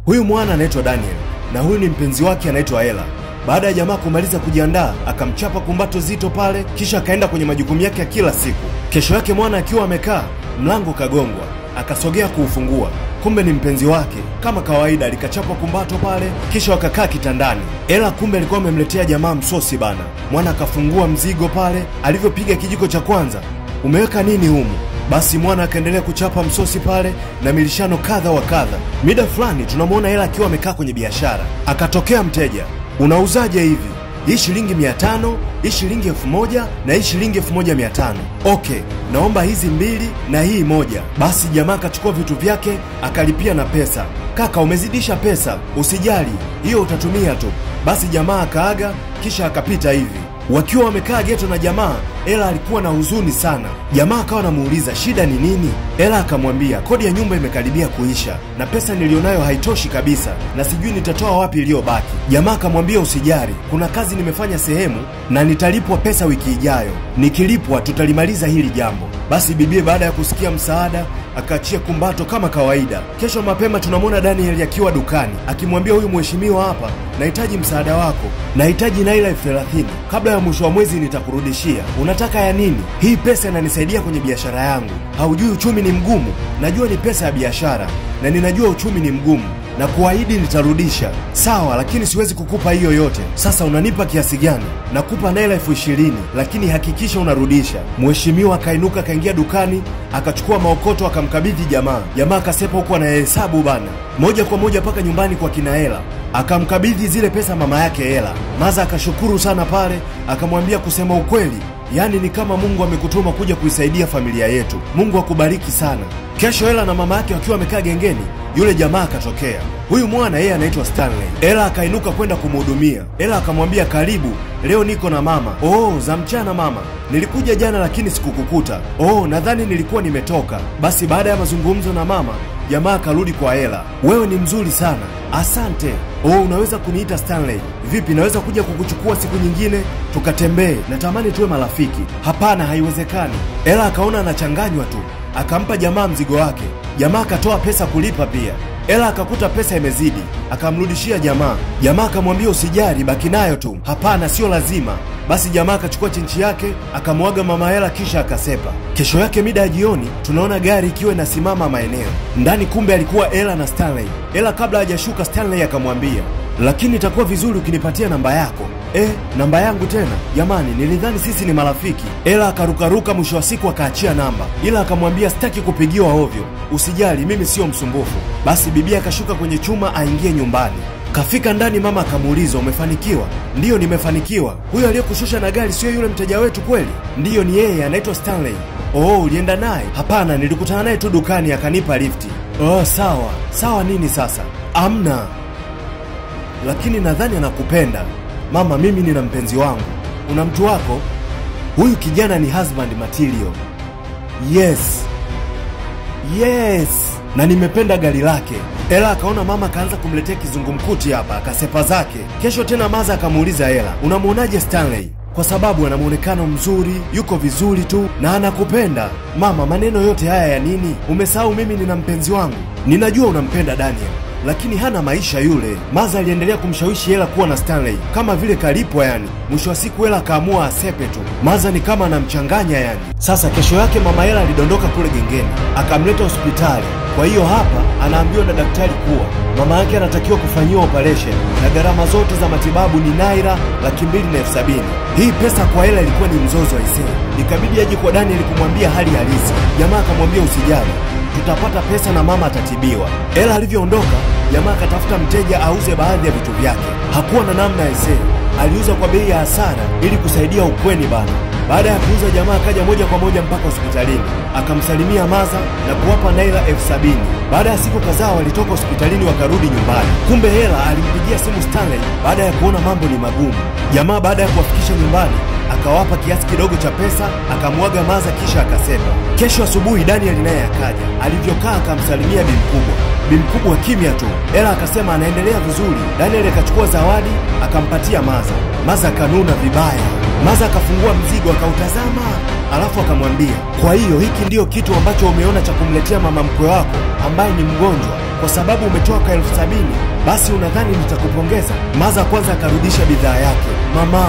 Huyu mwana anaitwa Daniel na huyu ni mpenzi wake anaitwa Ella. Baada ya jamaa kumaliza kujiandaa, akamchapa kumbato zito pale, kisha akaenda kwenye majukumu yake ya kila siku. Kesho yake mwana akiwa amekaa, mlango kagongwa, akasogea kuufungua. Kumbe ni mpenzi wake. Kama kawaida alikachapa kumbato pale, kisha wakakaa kitandani. Ella kumbe alikuwa amemletea jamaa msosi bana. Mwana akafungua mzigo pale, alivyopiga kijiko cha kwanza, umeweka nini humu? Basi mwana akaendelea kuchapa msosi pale na milishano kadha wa kadha. Mida fulani tunamuona Ella akiwa amekaa kwenye biashara. Akatokea mteja. Unauzaje hivi? Hii shilingi 500, hii shilingi 1000 na hii shilingi 1500. Okay, naomba hizi 2 na hii 1. Basi jamaa akachukua vitu vyake akalipia na pesa. Kaka, umezidisha pesa, usijali, hiyo utatumia tu. Basi jamaa akaaga kisha akapita hivi. Wakiwa wamekaa geto na jamaa, Ella alikuwa na huzuni sana. Jamaa akawa anamuuliza shida ni nini? Ella akamwambia kodi ya nyumba imekaribia kuisha na pesa nilionayo haitoshi kabisa na sijui nitatoa wapi iliyobaki. Jamaa akamwambia usijali, kuna kazi nimefanya sehemu na nitalipwa pesa wiki ijayo. Nikilipwa tutalimaliza hili jambo. Basi bibie baada ya kusikia msaada akaachia kumbato kama kawaida. Kesho mapema tunamwona Daniel akiwa dukani akimwambia huyu mheshimiwa hapa, nahitaji msaada wako. Nahitaji naira 30,000. Kabla ya mwisho wa mwezi nitakurudishia. Unataka ya nini? Hii pesa inanisaidia kwenye biashara yangu. Haujui uchumi ni mgumu? Najua ni pesa ya biashara na ninajua uchumi ni mgumu na kuahidi nitarudisha. Sawa, lakini siwezi kukupa hiyo yote. Sasa unanipa kiasi gani? Nakupa naira 20,000, lakini hakikisha unarudisha. Mheshimiwa akainuka kaingia dukani, akachukua maokoto akamkabidhi jamaa. Jamaa akasepa huko anahesabu bana. Moja kwa moja paka nyumbani kwa kina Ella. Akamkabidhi zile pesa mama yake Ella. Maza akashukuru sana pale, akamwambia kusema ukweli, yani ni kama Mungu amekutuma kuja kuisaidia familia yetu. Mungu akubariki sana. Kesho Ella na mama yake wakiwa wamekaa gengeni, yule jamaa akatokea. Huyu mwana yeye anaitwa Stanley. Ella akainuka kwenda kumhudumia. Ella akamwambia karibu, leo niko na mama. Oh, za mchana mama. Nilikuja jana lakini sikukukuta. Oh, nadhani nilikuwa nimetoka. Basi baada ya mazungumzo na mama, jamaa akarudi kwa Ella. Wewe ni mzuri sana. Asante. Oh, unaweza kuniita Stanley. Vipi, naweza kuja kukuchukua siku nyingine tukatembee? Natamani tuwe marafiki. Hapana, haiwezekani. Ella akaona anachanganywa tu. Akampa jamaa mzigo wake. Jamaa akatoa pesa kulipa pia. Ella akakuta pesa imezidi, akamrudishia jamaa. Jamaa akamwambia usijali, baki nayo tu. Hapana, sio lazima. Basi jamaa akachukua chenchi yake, akamwaga mama Ella kisha akasepa. Kesho yake mida ya jioni, tunaona gari ikiwa inasimama maeneo. Ndani kumbe alikuwa Ella na Stanley. Ella kabla hajashuka, Stanley akamwambia, lakini itakuwa vizuri ukinipatia namba yako. Namba yangu tena? Jamani, nilidhani sisi ni marafiki. Ella akarukaruka, mwisho wa siku akaachia namba. Ila akamwambia sitaki kupigiwa ovyo. Usijali, mimi sio msumbufu. Basi bibi akashuka kwenye chuma aingie nyumbani. Kafika ndani, mama akamuuliza umefanikiwa? Ndiyo, nimefanikiwa. Huyo aliyekushusha na gari sio yule mteja wetu kweli? Ndiyo, ni yeye, anaitwa Stanley. Oh, ulienda naye? Hapana, nilikutana naye tu dukani akanipa lifti. Oh, sawa. Sawa nini sasa? Amna. Lakini nadhani anakupenda. Mama, mimi nina mpenzi wangu. Una mtu wako? Huyu kijana ni husband material. Yes. Na nimependa gari lake. Ella akaona mama kaanza kumletea kizungumkuti hapa, akasepa zake. Kesho tena Maza akamuuliza Ella, unamuonaje Stanley? Kwa sababu ana muonekano mzuri, yuko vizuri tu na anakupenda. Mama, maneno yote haya ya nini? Umesahau mimi nina mpenzi wangu. Ninajua unampenda Daniel, lakini hana maisha yule. Maza aliendelea kumshawishi Ella kuwa na Stanley kama vile kalipwa yani. Mwisho wa siku Ella akaamua asepe tu. Maza ni kama anamchanganya yani. Sasa kesho yake mama Ella alidondoka kule gengeni, akamleta hospitali. Kwa hiyo hapa anaambiwa na daktari kuwa mama yake anatakiwa kufanyiwa operation na gharama zote za matibabu ni naira 270,000. Hii pesa kwa Ella ilikuwa ni mzozo aisee. Ikabidi aje kwa Daniel kumwambia hali halisi. Jamaa akamwambia usijali, tutapata pesa na mama atatibiwa. Ella alivyoondoka, jamaa akatafuta mteja auze baadhi ya vitu vyake. Hakuwa na namna aisee. Aliuza kwa bei ya hasara ili kusaidia ukweni bana. Baada ya kuuza, jamaa akaja moja kwa moja mpaka hospitalini, akamsalimia Maza na kuwapa naira 70,000. Baada ya siku kadhaa walitoka hospitalini wakarudi nyumbani. Kumbe Ella alimpigia simu Stanley baada ya kuona mambo ni magumu. Jamaa baada ya kuwafikisha nyumbani akawapa kiasi kidogo cha pesa, akamwaga Maza kisha akasepa. Kesho asubuhi Daniel naye akaja. Alivyokaa akamsalimia bi mkubwa. Bi mkubwa kimya tu. Ella akasema anaendelea vizuri. Daniel akachukua zawadi akampatia Maza. Maza akanuna vibaya. Maza akafungua mzigo akautazama, alafu akamwambia, kwa hiyo hiki ndiyo kitu ambacho umeona cha kumletea mama mkwe wako ambaye ni mgonjwa? kwa sababu umetoa ka 70,000 basi unadhani nitakupongeza? Maza kwanza akarudisha bidhaa yake. Mama,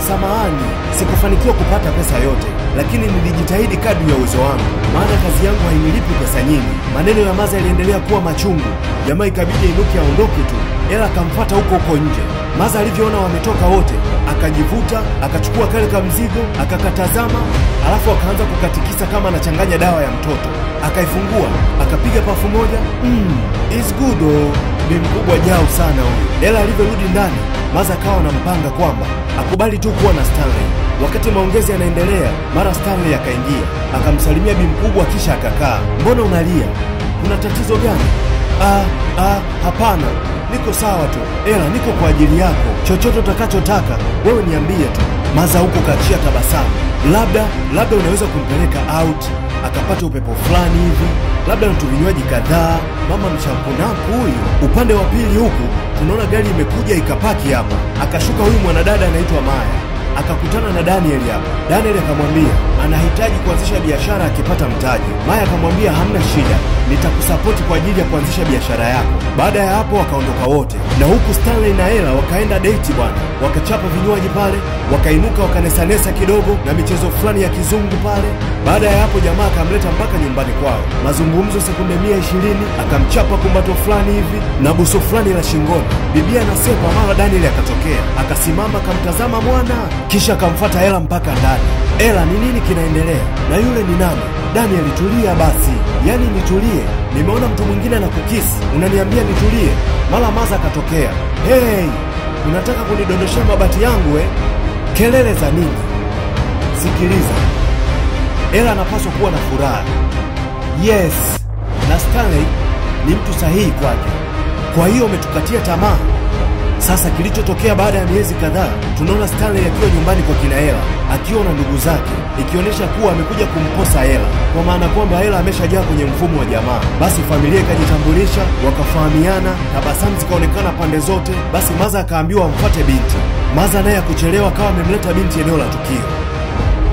samahani, sikufanikiwa kupata pesa yote, lakini nilijitahidi kadri ya uwezo wangu, maana kazi yangu hainilipi pesa nyingi. Maneno ya Maza yaliendelea kuwa machungu. Jamaa ikabidi inuke aondoke tu. Ela akamfuata huko nje. Maza alivyoona wametoka wote, akajivuta, akachukua kale ka mzigo, akakatazama, alafu akaanza kukatikisa kama anachanganya dawa ya mtoto. Akaifungua, akapiga pafu moja. Is good oh. Bi mkubwa jao sana huyu. Ela alivyorudi ndani, Maza akawa anampanga kwamba akubali tu kuwa na Stanley. Wakati maongezi yanaendelea, mara Stanley akaingia, akamsalimia bi mkubwa kisha akakaa. Mbona unalia? Kuna tatizo gani? Hapana. Niko sawa tu. Ela, niko kwa ajili yako. Chochote utakachotaka, wewe niambie tu. Maza huko kachia tabasamu. Labda unaweza kumpeleka out, akapata upepo fulani hivi. Labda na vinywaji kadhaa. Mama mshamponaku huyu. Upande wa pili huku, tunaona gari imekuja ikapaki hapa. Akashuka huyu mwanadada anaitwa Maya. Akakutana na Daniel hapa. Daniel akamwambia anahitaji kuanzisha biashara akipata mtaji. Maya akamwambia hamna shida, nitakusapoti kwa ajili ya kuanzisha biashara yako. Baada ya hapo wakaondoka wote, na huku Stanley na Ella wakaenda date bwana. Wakachapa vinywaji pale, wakainuka wakanesanesa kidogo na michezo fulani ya kizungu pale. Baada ya hapo jamaa akamleta mpaka nyumbani kwao. Mazungumzo sekunde 120, akamchapa kumbato fulani hivi na buso fulani la shingoni. Bibia anasepa, mara Daniel akatokea, akasimama akamtazama mwana, kisha akamfuata Ella mpaka ndani. Ella, ni nini kinaendelea? Na yule ni nani? Daniel, tulia basi. Yaani nitulie? Nimeona mtu mwingine anakukisi, unaniambia nitulie? Mara Maza akatokea. Hey, unataka kunidondoshea mabati yangu eh? Kelele za nini? Sikiliza, Ella anapaswa kuwa na furaha. Yes, na Stanley ni mtu sahihi kwake. Kwa hiyo umetukatia tamaa. Sasa kilichotokea baada ya miezi kadhaa, tunaona Stanley akiwa nyumbani kwa kina Ella, akiwa na ndugu zake, ikionyesha kuwa amekuja kumposa Ella, kwa maana kwamba Ella ameshajaa kwenye mfumo wa jamaa. Basi familia ikajitambulisha, wakafahamiana, tabasamu zikaonekana pande zote. Basi Maza akaambiwa amfuate binti. Maza naye akuchelewa akawa amemleta binti eneo la tukio.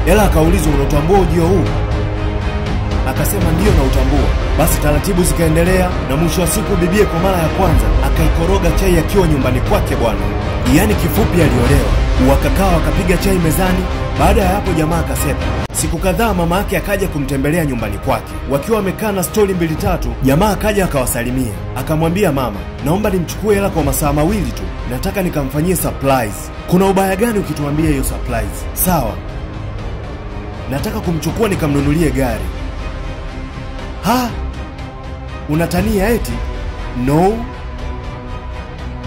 Ella akaulizwa, unatambua ujio huu? Akasema ndiyo na utambua. Basi taratibu zikaendelea, na mwisho wa siku bibie kwa mara ya kwanza akaikoroga chai akiwa nyumbani kwake bwana. Yaani kifupi aliolewa. Wakakaa wakapiga chai mezani. Baada ya hapo jamaa akasepa. Siku kadhaa mama yake akaja kumtembelea nyumbani kwake. Wakiwa wamekaa na stori 2-3, jamaa akaja akawasalimia. Akamwambia mama, naomba nimchukue Ella kwa masaa 2 tu. Nataka nikamfanyie surprise. Kuna ubaya gani ukituambia hiyo surprise? Sawa. Nataka kumchukua nikamnunulie gari. Unatania eti? No.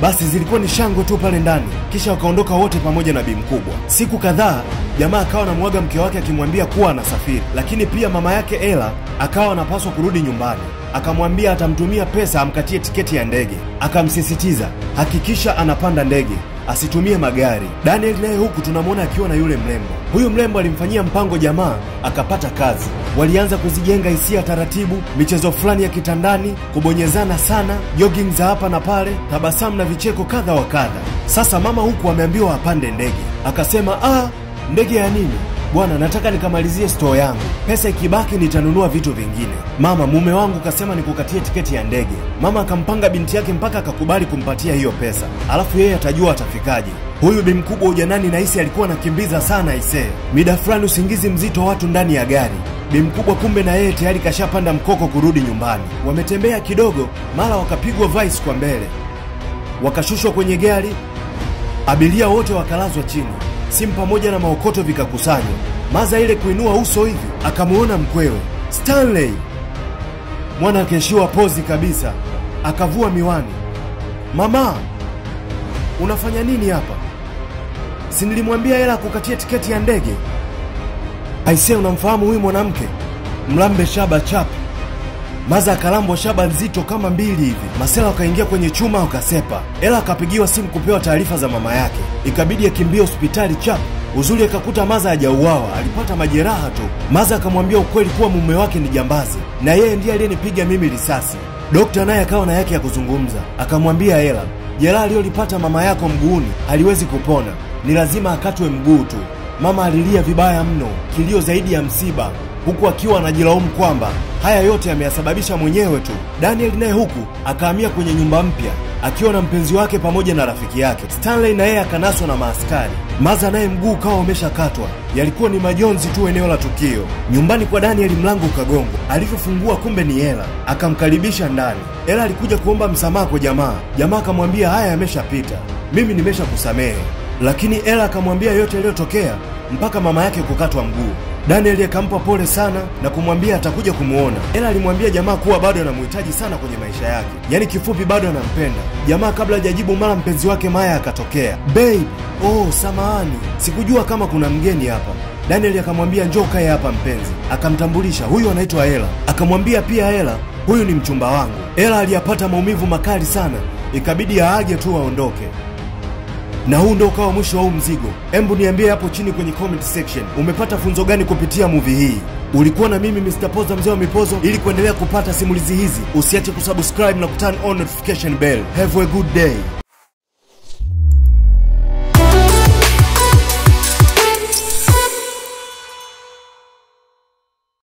Basi zilikuwa ni shangwe tu pale ndani. Kisha wakaondoka wote pamoja na bi mkubwa. Siku kadhaa jamaa akawa anamwaga mke wake akimwambia kuwa anasafiri, lakini pia mama yake Ella akawa anapaswa kurudi nyumbani. Akamwambia atamtumia pesa amkatie tiketi ya ndege. Akamsisitiza hakikisha anapanda ndege, asitumie magari. Daniel naye huku tunamwona akiwa na yule mrembo. Huyu mrembo alimfanyia mpango jamaa, akapata kazi. Walianza kuzijenga hisia taratibu, michezo fulani ya kitandani, kubonyezana sana, jogging za hapa na pale, tabasamu na vicheko kadha wa kadha. Sasa mama huku ameambiwa apande ndege. Akasema, ndege ya nini? Bwana, nataka nikamalizie store yangu. Pesa ikibaki nitanunua vitu vingine. Mama, mume wangu kasema nikukatie tiketi ya ndege. Mama akampanga binti yake mpaka akakubali kumpatia hiyo pesa. Alafu yeye atajua atafikaje. Huyu bi mkubwa ujanani nahisi alikuwa anakimbiza sana isee. Mida fulani usingizi mzito watu ndani ya gari. Bi mkubwa kumbe na yeye tayari kashapanda mkoko kurudi nyumbani. Wametembea kidogo, mara wakapigwa vice kwa mbele. Wakashushwa kwenye gari. Abiria wote wakalazwa chini. Simu pamoja na maokoto vikakusanywa. Maza ile kuinua uso hivi, akamuona mkwewe Stanley. Mwana akeshiwa pozi kabisa, akavua miwani. Mama, unafanya nini hapa? Si nilimwambia Ella kukatia tiketi ya ndege? Aisee, unamfahamu huyu mwanamke? Mlambe shaba chap. Maza akalambwa shaba nzito kama 2 hivi. Masela wakaingia kwenye chuma wakasepa. Ella akapigiwa simu kupewa taarifa za mama yake. Ikabidi akimbie hospitali chap. Uzuri akakuta Maza hajauawa, alipata majeraha tu. Maza akamwambia ukweli kuwa mume wake ni jambazi, na yeye ndiye aliyenipiga mimi risasi. Dokta naye akawa na yake ya kuzungumza. Akamwambia Ella, jeraha alilolipata mama yako mguuni haliwezi kupona. Ni lazima akatwe mguu tu. Mama alilia vibaya mno, kilio zaidi ya msiba. huku akiwa anajilaumu kwamba haya yote ameyasababisha mwenyewe tu. Daniel naye huku akahamia kwenye nyumba mpya akiwa na mpenzi wake pamoja na rafiki yake. Stanley na yeye akanaswa na maaskari. Maza naye mguu ukawa umeshakatwa. Yalikuwa ni majonzi tu eneo la tukio. Nyumbani kwa Daniel mlango ukagongwa. Alivyofungua kumbe ni Ella. Akamkaribisha ndani. Ella alikuja kuomba msamaha kwa jamaa. Jamaa akamwambia haya yameshapita, mimi nimeshakusamehe. Lakini Ella akamwambia yote yaliyotokea mpaka mama yake kukatwa mguu. Daniel akampa pole sana na kumwambia atakuja kumuona. Ella alimwambia jamaa kuwa bado anamhitaji sana kwenye maisha yake, yaani kifupi bado anampenda. Jamaa kabla hajajibu mara mpenzi wake Maya akatokea. Babe, oh samahani, sikujua kama kuna mgeni hapa. Daniel akamwambia njoo kae hapa mpenzi. Akamtambulisha, huyu anaitwa Ella. Akamwambia pia Ella, huyu ni mchumba wangu. Ella aliyapata maumivu makali sana, ikabidi aage tu aondoke. Na huu ndo ukawa mwisho wa huu mzigo. Embu niambie hapo chini kwenye comment section, umepata funzo gani kupitia movie hii? Ulikuwa na mimi Mr. Poza, mzee wa mipozo. Ili kuendelea kupata simulizi hizi, usiache kusubscribe na kuturn on notification bell. Have a good day.